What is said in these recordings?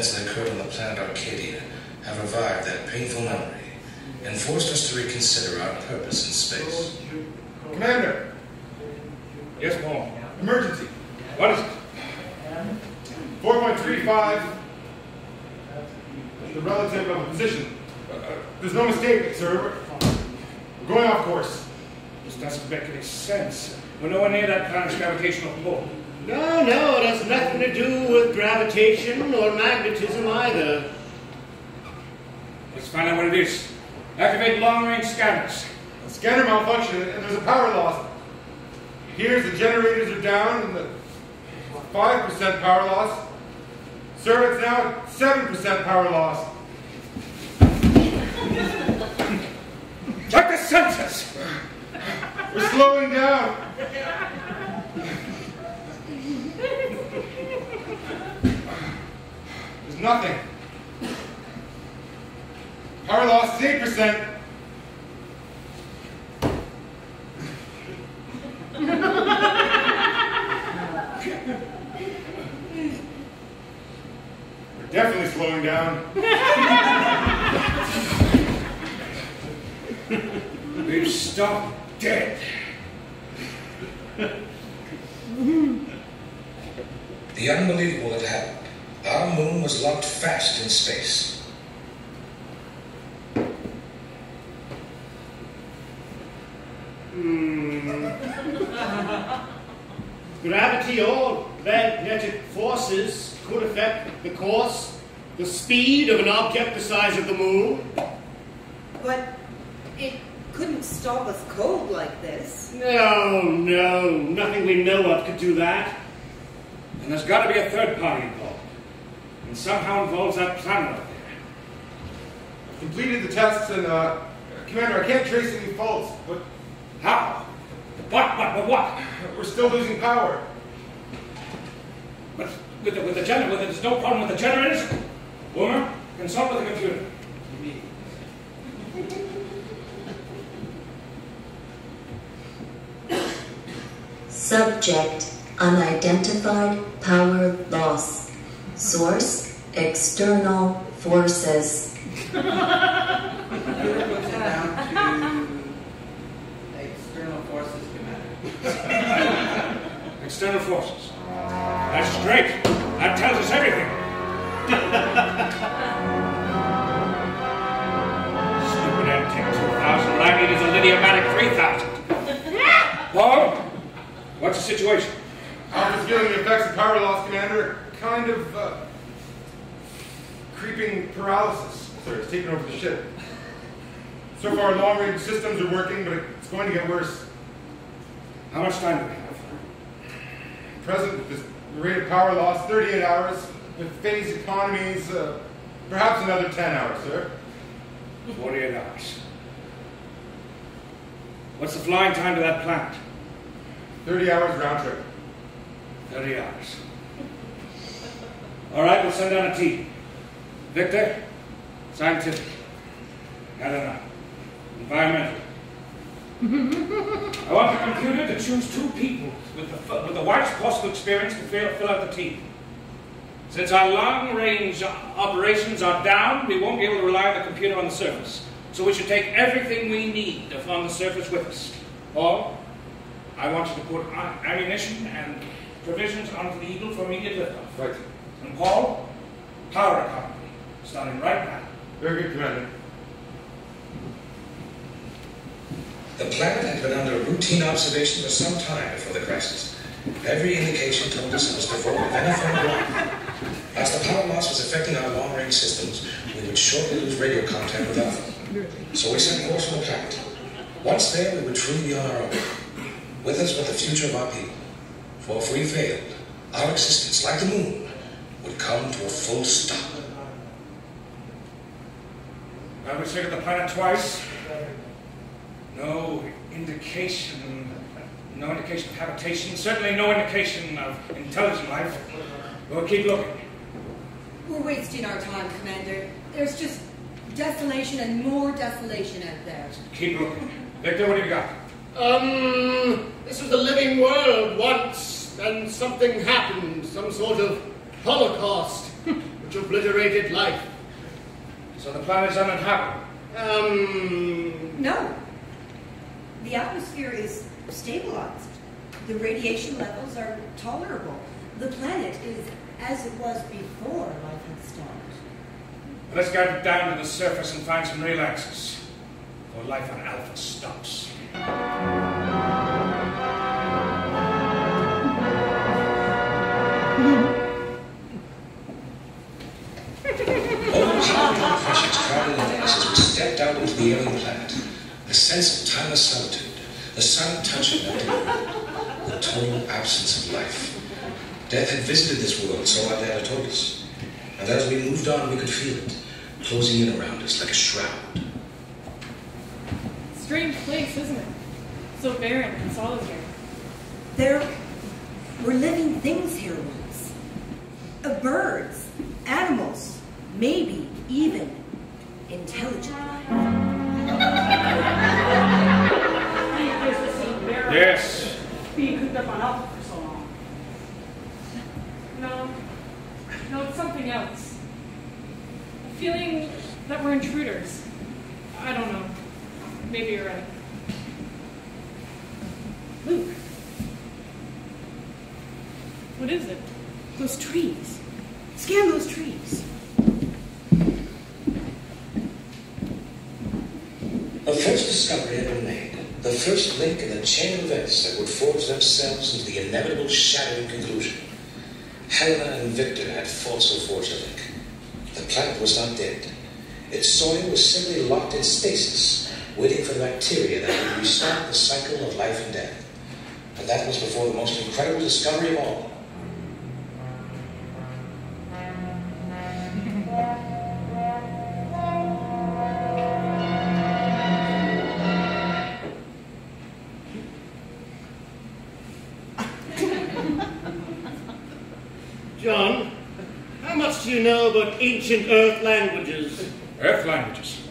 events that occurred on the planet Arcadia have revived that painful memory and forced us to reconsider our purpose in space. Commander! Yes, Paul? Emergency. What is it? 4.35. The relative of the position. There's no mistake, sir. We're going off course. This doesn't make any sense. We're nowhere near that planet's gravitational pull. No, it has nothing to do with gravitation or magnetism either. Let's find out what it is. Activate long-range scanners. A scanner malfunction and there's a power loss. Here's the generators are down and the 5% power loss. Sir, it's now 7% power loss. Check the sensors! We're slowing down. There's nothing. Power loss is 8%. We're definitely slowing down. We've stopped dead. The unbelievable had happened. Our moon was locked fast in space. Gravity or magnetic forces could affect the course, the speed of an object the size of the moon. But it couldn't stop us cold like this. No, nothing we know of could do that. And there's got to be a third party involved. And somehow involves that planet up there. I've completed the tests and, Commander, I can't trace any faults, but... How? What? We're still losing power. But with the generator, there's no problem with the generators? Boomer, consult with the computer. Subject: unidentified power loss. Source: external forces. Computer puts it down to external forces, Commander. External forces. That's great. That tells us everything. Stupid antique 2000. What I need is a Lidiomatic 3000. Paul, what's the situation? Alpha's feeling the effects of power loss, Commander. Kind of, creeping paralysis. Sir, it's taken over the ship. So far, long-range systems are working, but it's going to get worse. How much time do we have? Present with this rate of power loss, 38 hours. With phase economies, perhaps another 10 hours, sir. 48 hours. What's the flying time to that planet? 30 hours round trip. 30 hours. All right, we'll send down a team. Victor, scientific. Helena, environmental. I want the computer to choose 2 people with the widest possible experience to fill out the team. Since our long-range operations are down, we won't be able to rely on the computer on the surface. So we should take everything we need on the surface with us. Paul, I want you to put ammunition and provisions onto the Eagle for immediate liftoff. Right. And Paul, power economy, starting right now. Very good, Commander. The planet had been under routine observation for some time before the crisis. Every indication told us it was devoid of anything wrong. As the power loss was affecting our long-range systems, we would shortly lose radio contact with Alpha. So we set course for the planet. Once there, we would truly be on our own. With us were the future of our people. For if we failed, our existence, like the moon, would come to a full stop. Have we checked the planet twice? No indication of habitation, certainly no indication of intelligent life. We'll keep looking. We're wasting our time, Commander. There's just desolation and more desolation out there. Keep looking. Victor, what do you got? This was a living world once, and something happened, some sort of holocaust. The which obliterated life. So the planet's uninhabitable? No. The atmosphere is stabilized. The radiation levels are tolerable. The planet is as it was before life had started. Let's get down to the surface and find some real answers. Or life on Alpha stops. Overpowering pressures crowding in us as we stepped out into the alien planet. A sense of timeless solitude, the silent touch of empty room, the total absence of life. Death had visited this world, so our data told us. And as we moved on, we could feel it, closing in around us like a shroud. Strange place, isn't it? So barren and solitary. There were living things here once. Birds, animals, maybe even intelligent life. Yes. Being cooped up on Alpha for so long. No, it's something else. A feeling that we're intruders. I don't know. Maybe you're right. Luke, What is it? those trees. Scan those trees. The first discovery had been made. The first link in the chain of events that would forge themselves into the inevitable shattering conclusion. Helena and Victor had fought so forged a link. The planet was not dead. Its soil was simply locked in stasis, waiting for the bacteria that would restart the cycle of life and death. And that was before the most incredible discovery of all. John, how much do you know about ancient Earth languages? Earth languages?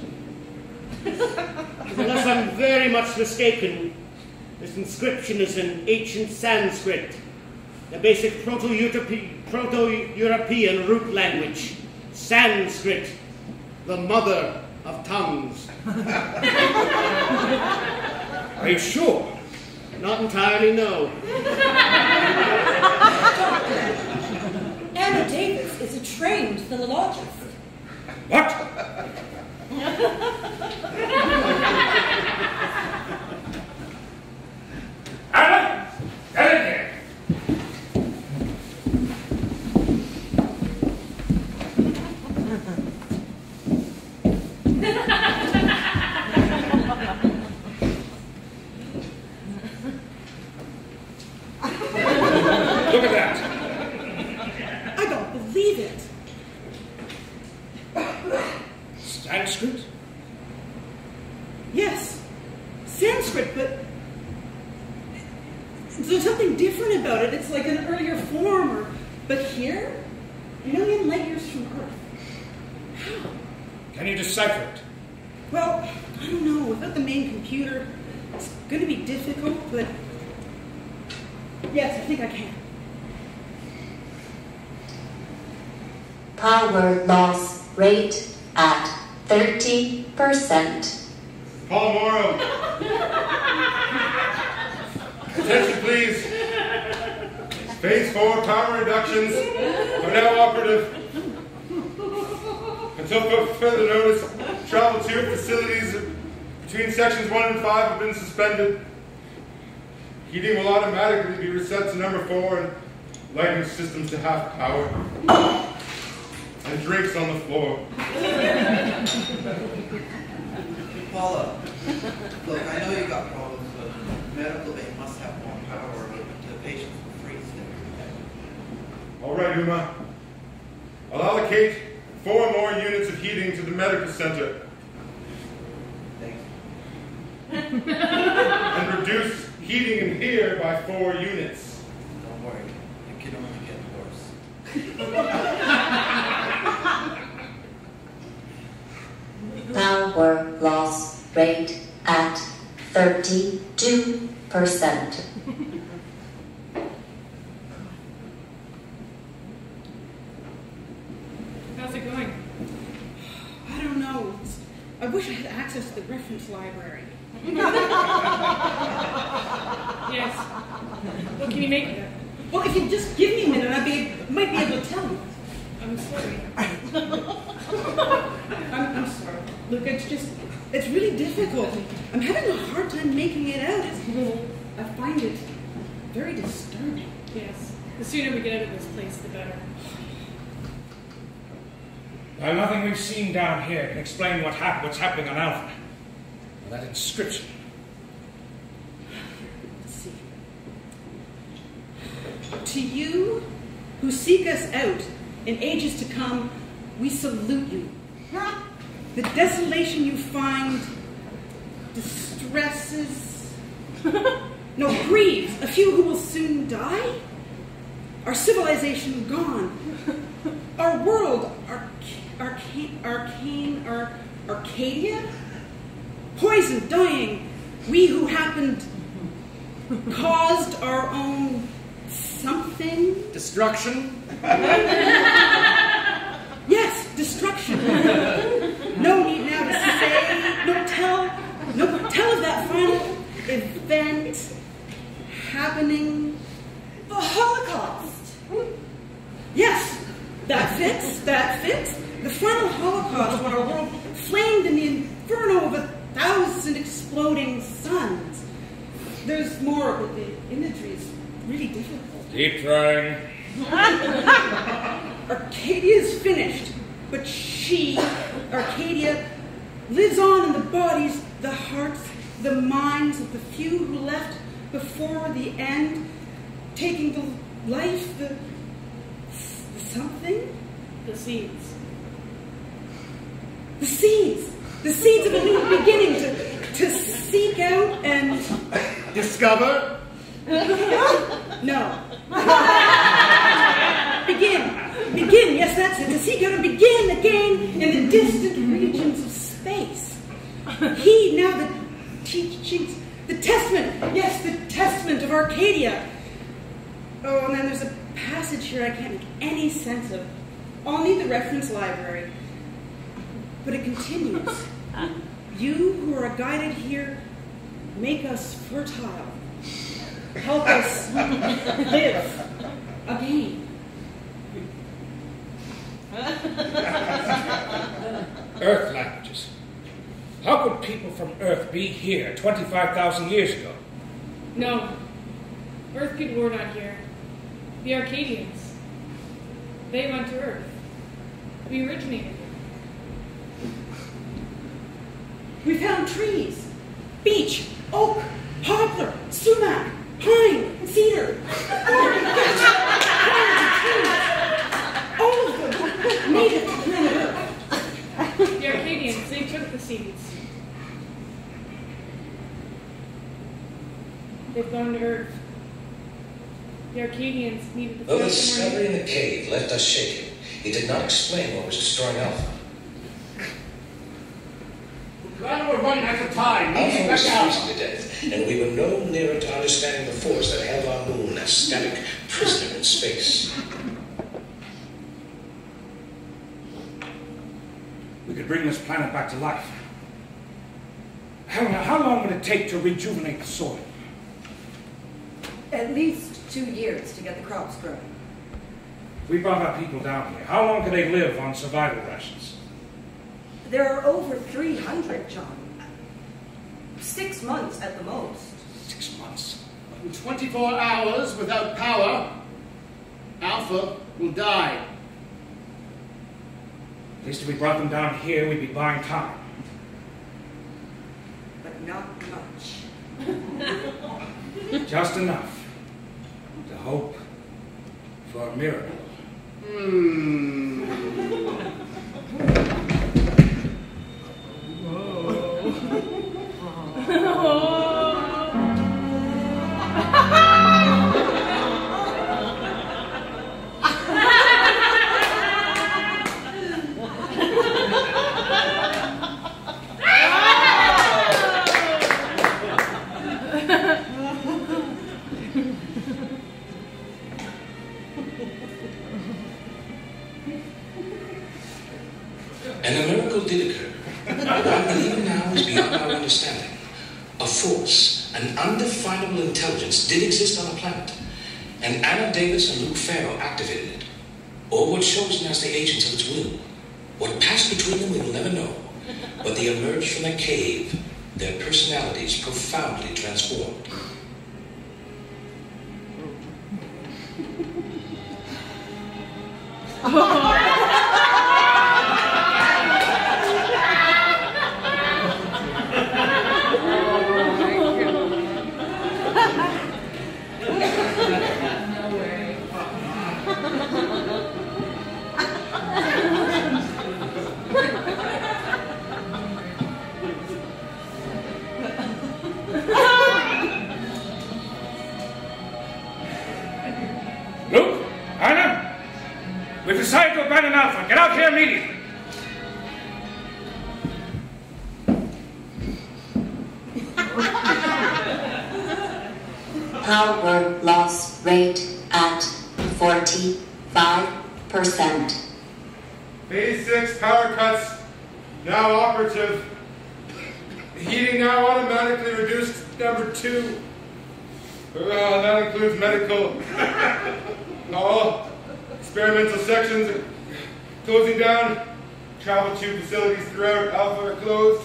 Unless I'm very much mistaken, this inscription is in ancient Sanskrit, the basic Proto-European root language. Sanskrit, the mother of tongues. Are you sure? Not entirely, no. Anna Davis is a trained philologist. What? Anna, get in here. Look at that. I don't believe it. Sanskrit? Yes, Sanskrit, but there's something different about it. It's like an earlier form, but here, a million light years from Earth. How? Can you decipher it? Well, I don't know. Without the main computer, it's going to be difficult, but yes, I think I can. Power loss rate at 30%. Paul Morrow. Attention, please. Phase 4 power reductions are now operative. Until further notice, travel to your facilities between sections 1 and 5 have been suspended. Heating will automatically be reset to number 4 and lighting systems to half power. And drinks on the floor. Paula, look, I know you got problems, but medical aid must have more power, or the patients will freeze there. All right, Uma. I'll allocate 4 more units of heating to the medical center. Thanks. And reduce heating in here by 4 units. Don't worry, it can only get worse. Power loss rate at 32%. I wish I had access to the reference library. Yes. What can you make of it? Well, if you just give me a minute, might be able to tell you. I'm sorry. I'm sorry. Look, it's really difficult. I'm having a hard time making it out. I find it very disturbing. Yes. The sooner we get out of this place, the better. Well, nothing we've seen down here can explain what's happening on Alpha. Well, that inscription. Let's see. To you who seek us out in ages to come, we salute you. The desolation you find distresses, grieves a few who will soon die. Our civilization gone. Our world, Arcadia? Poison, dying. We who happened caused our own something. Destruction? Yes, destruction. No need now to say, tell of that final event happening. The Holocaust. Yes, that fits. The final Holocaust, when our world flamed in the inferno of 1,000 exploding suns. There's more, but the imagery is really difficult. Keep trying. Arcadia is finished, but she, Arcadia, lives on in the bodies, the hearts, the minds of the few who left before the end, taking the life, the something? The seeds. The seeds of a new beginning to seek out and Discover? no. Begin, yes, that's it. To seek out and begin again in the distant regions of space. Heed now the teachings, the testament, yes, the testament of Arcadia. Oh, and then there's a passage here I can't make any sense of. I'll need the reference library. But it continues. You who are guided here, make us fertile. Help us live again. Earth languages. How could people from Earth be here 25,000 years ago? No. Earth people were not here. The Arcadians. They went to Earth. We originated here. We found trees. Beech, oak, poplar, sumac, pine, cedar. All of them native to planet Earth. The Arcadians, they took the seeds. They've gone to Earth. The Arcadians needed the Though the first discovery in the cave left us shaken, it did not explain what was destroying Alpha. Glad we're running out of time. Alpha was freezing to death, and we were no nearer to understanding the force that held our moon a static prisoner in space. We could bring this planet back to life. How long would it take to rejuvenate the soil? At least 2 years to get the crops growing. We brought our people down here. How long could they live on survival rations? There are over 300, John. 6 months at the most. 6 months. In 24 hours without power, Alpha will die. At least if we brought them down here, we'd be buying time. But not much. Just enough to hope for a miracle. that even now is beyond our understanding. A force, an undefinable intelligence did exist on the planet, and Anna Davis and Luke Farrow activated it. Or were chosen as the agents of its will. What passed between them we will never know, but they emerged from their cave, their personalities profoundly transformed. Luke, Anna, we've decided to abandon Alpha. Get out here immediately. Power loss rate at 45%. Phase 6 power cuts now operative. Heating now automatically reduced number 2. That includes medical. All experimental sections are closing down. Travel tube facilities throughout Alpha are closed.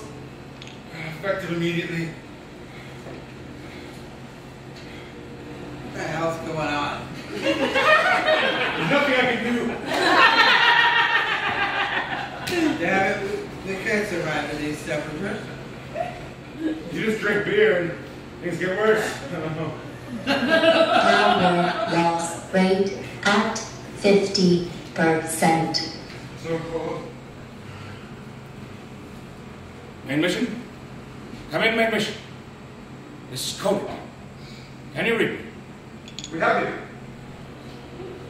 Effective immediately. What the hell's going on? There's nothing I can do. Damn it, we can't survive in these separate rooms. You just drink beer and things get worse. Power loss rate at 50%. So cold. Main mission? Come in, main mission. This is coded. Can you read me? We have you.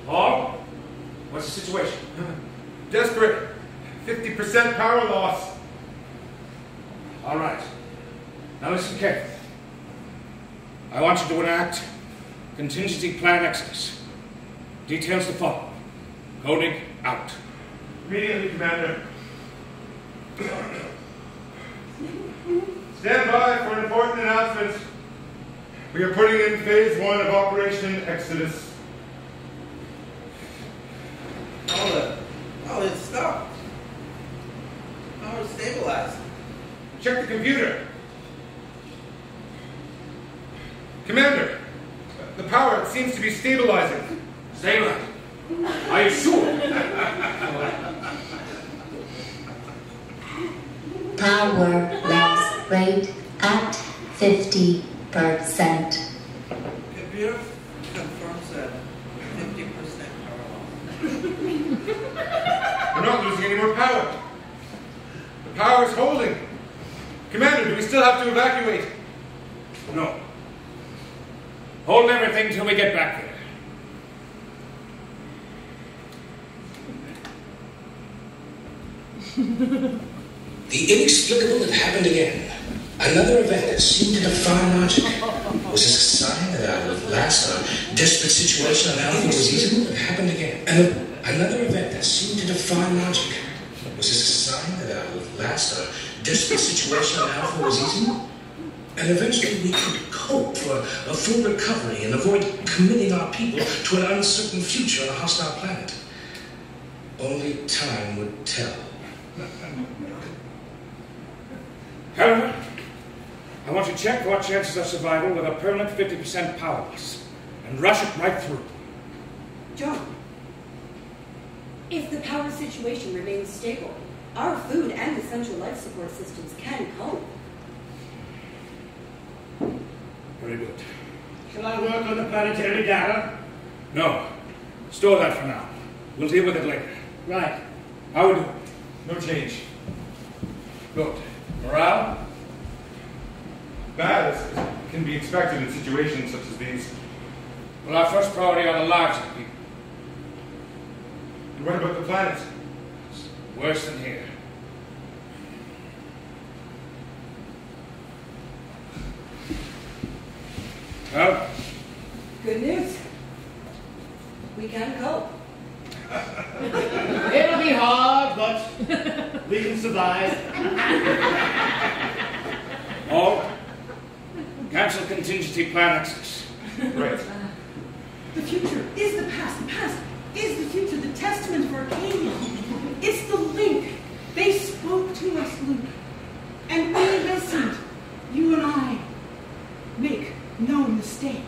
Paul, what's the situation? Desperate. 50% power loss. All right. Now listen carefully. I want you to enact contingency plan Exodus. Details to follow. Coding out. Immediately, Commander. Stand by for an important announcement. We are putting in phase 1 of Operation Exodus. Oh, it stopped. Oh, it's stabilized. Check the computer. Commander, the power seems to be stabilizing. Stabilize. Are you sure? Power loss rate at 50%. Computer confirms that 50% power loss. We're not losing any more power. The power is holding. Commander, do we still have to evacuate? No. Hold everything till we get back there. The inexplicable had happened again. Another event that seemed to defy logic. Was this a sign that our last desperate situation on Alpha was easy? It happened again. Another event that seemed to defy logic. Was this a sign that our last desperate situation on Alpha was easy? And eventually we could cope for a full recovery and avoid committing our people to an uncertain future on a hostile planet. Only time would tell. However, I want you to check for our chances of survival with a permanent 50% power loss and rush it right through. John, if the power situation remains stable, our food and essential life support systems can cope. Very good. Shall I work on the planetary data? No. Store that for now. We'll deal with it later. Right. How we doing? No change. Good. Morale? Bad as can be expected in situations such as these. Well, our first priority are the lives of people. And what about the planet? It's worse than here. Well, Good news. We can cope. It'll be hard, but we can survive. contingency plan access. Right. The future is the past. The past is the future. The testament of Arcadia. It's the link. They spoke to us, Luke. And we listened. You and I. Make no mistake.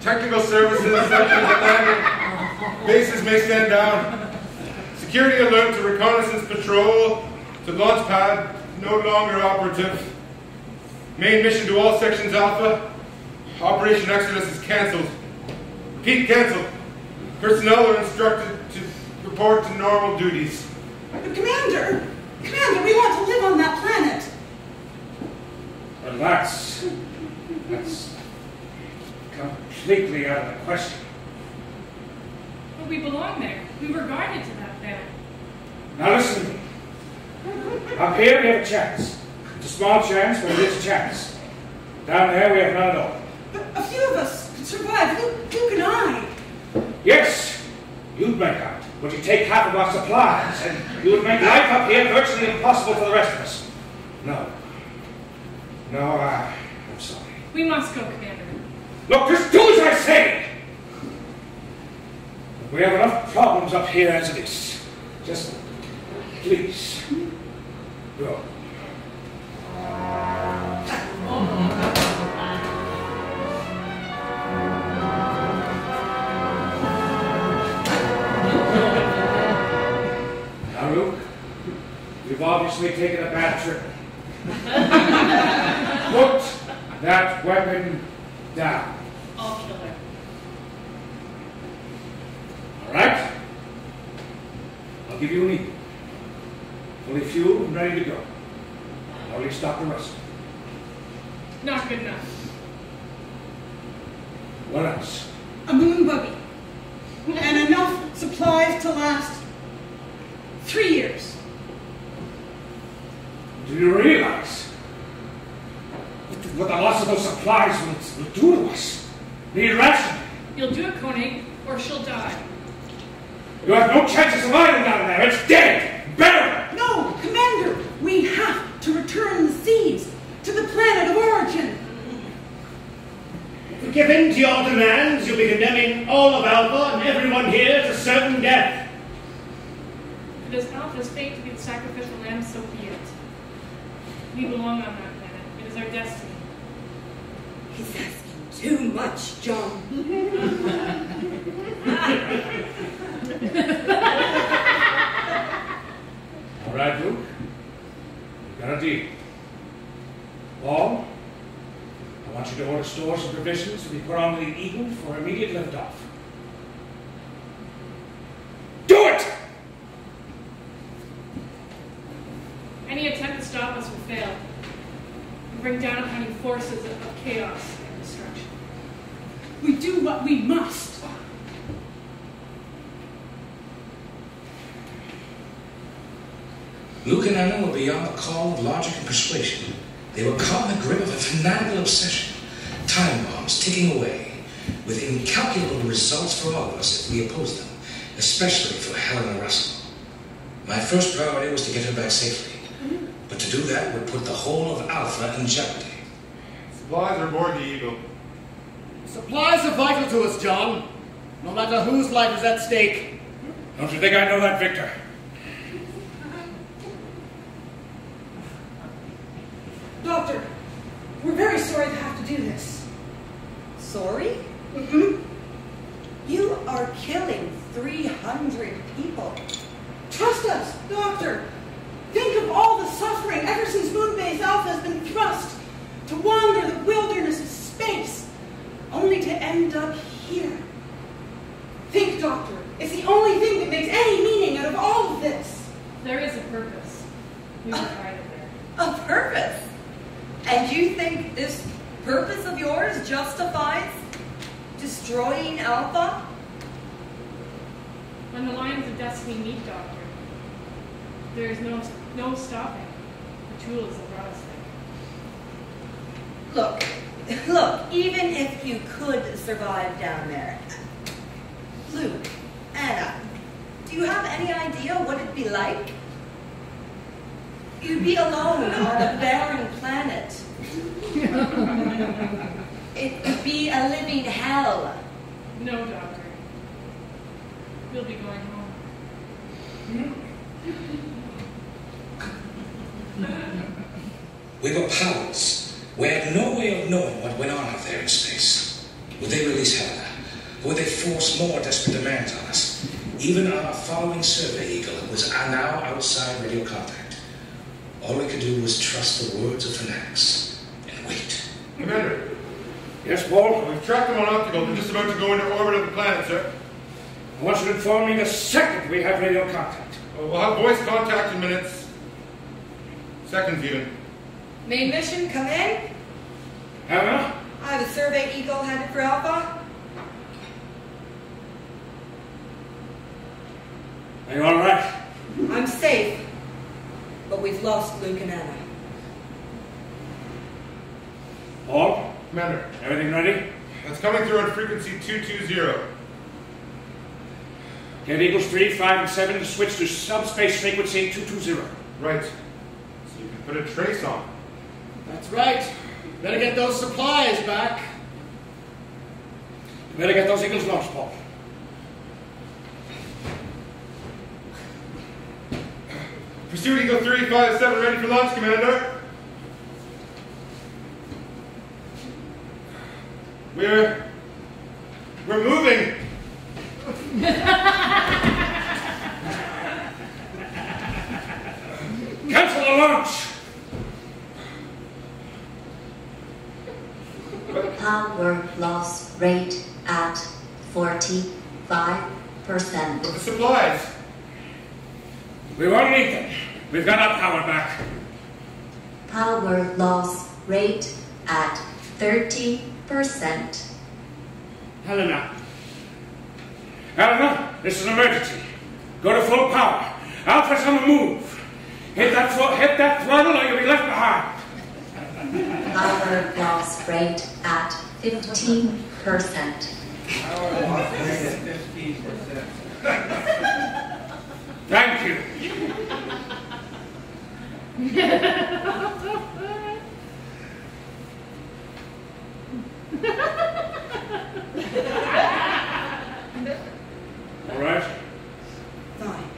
Technical services, landing. Bases may stand down. Security alert to reconnaissance patrol to launch pad no longer operative. Main mission to all sections Alpha. Operation Exodus is cancelled. Repeat, cancelled. Personnel are instructed to report to normal duties. But Commander, we want to live on that planet. Well, that's completely out of the question. But we belong there. We were guarded to that planet. Now listen to me. Up here we have a chance. It's a small chance, but it is a chance. Down there we have none at all. But a few of us could survive. Luke and I. Yes, you'd make out. But you take half of our supplies, and you would make life up here virtually impossible for the rest of us. No, I'm sorry. We must go, Commander. Look, just do as I say! We have enough problems up here as it is. Just, please, go. Now, Luke, you've obviously taken a bad trip. Put that weapon down. I'll kill her. All right? I'll give you an eagle. Fully fueled and ready to go. I'll already stopped the rest. Not good enough. What else? A moon buggy. And enough supplies to last 3 years. Do you realize what the loss of those supplies will do to us? The irrational. You'll do it, Koenig, or she'll die. You have no chance of surviving down there. It's dead. Bury her. No, Commander, we have to return the seeds to the planet of origin. If we give in to your demands, you'll be condemning all of Alpha and everyone here to certain death. If it is Alpha's fate to be the sacrificial lamb, so be it. We belong on that planet. It is our destiny. He's asking too much, John. All right, Luke. We've got a deal. Paul, I want you to order stores and provisions to be put on the Eagle for immediate liftoff. Do it! Any attempt to stop us will fail. We bring down upon you forces of chaos and destruction. We do what we must. Luke and Anna were beyond the call of logic and persuasion. They were caught in the grip of a fanatical obsession. Time bombs ticking away, with incalculable results for all of us if we opposed them, especially for Helena Russell. My first priority was to get her back safely. But to do that would put the whole of Alpha in jeopardy. Supplies are aboard the Eagle. Supplies are vital to us, John. No matter whose life is at stake. Don't you think I know that, Victor? Doctor, we're very sorry to have to do this. Sorry? Mm-hmm. You are killing 300 people. Trust us, Doctor. Think of all the suffering ever since Moonbase Alpha has been thrust to wander the wilderness of space, only to end up here. Think, Doctor. It's the only thing that makes any meaning out of all of this. There is a purpose. We were guided there. A purpose? And you think this purpose of yours justifies destroying Alpha? When the lines of destiny meet, Doctor, there is no stopping the tools that brought us there. Look, even if you could survive down there, Luke, Anna, do you have any idea what it'd be like? You'd be alone on a barren planet. mean hell. No, Doctor. We'll be going home. We were powerless. We had no way of knowing what went on out there in space. Would they release Helena? Would they force more desperate demands on us? Even on our following survey eagle, it was now outside radio contact. All we could do was trust the words of fanatics and wait. Commander. Yes, Paul? We've tracked them on optical. They're just about to go into orbit of the planet, sir. I want you to inform me the second we have radio contact. We'll have voice contact in minutes. Seconds, even. Main mission, come in. Helena? I have a survey eagle headed for Alpha. Are you all right? I'm safe, but we've lost Luke and Anna. Paul? Commander. Everything ready? It's coming through on frequency 220. Get Eagles 3, 5, and 7 to switch to subspace frequency 220. Right. So you can put a trace on. That's right. Better get those supplies back. You better get those Eagles launched, Paul. Pursuit Eagle 3, 5, 7 ready for launch, Commander. We're moving. Cancel the launch! Power loss rate at 45%. With the supplies. We won't need them. We've got our power back. Power loss rate at 30%. Helena. Helena, this is an emergency. Go to full power. Alpha's on the move. Hit that throttle or you'll be left behind. Power loss rate at 15%. Power loss rate at 15%. Thank you. All right? Fine.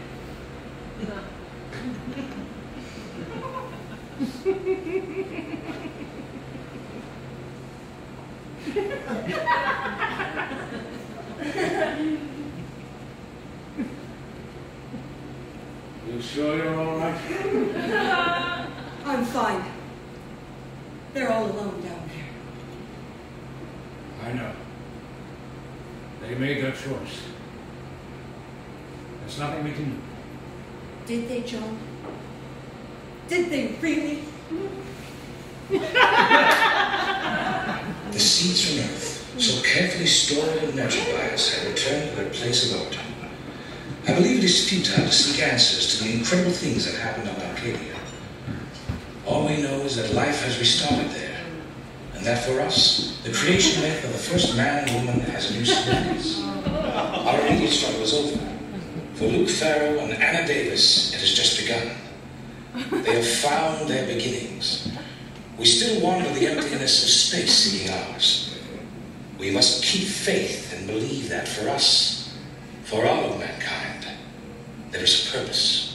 You sure you're all right? I'm fine. They're all alone down there. I know. They made their choice. There's nothing we can do. Did they, John? Did they really? The seeds from Earth, so carefully stored and nurtured by us, have returned to their place of origin. I believe it is futile to seek answers to the incredible things that happened on Arcadia. All we know is that life has restarted there, and that for us, the creation myth of the first man and woman has a new significance. Our immediate struggle is over. For Luke Farrow and Anna Davis, it has just begun. They have found their beginnings. We still wander the emptiness of space seeking ours. We must keep faith and believe that for us, for all of mankind, there is a purpose.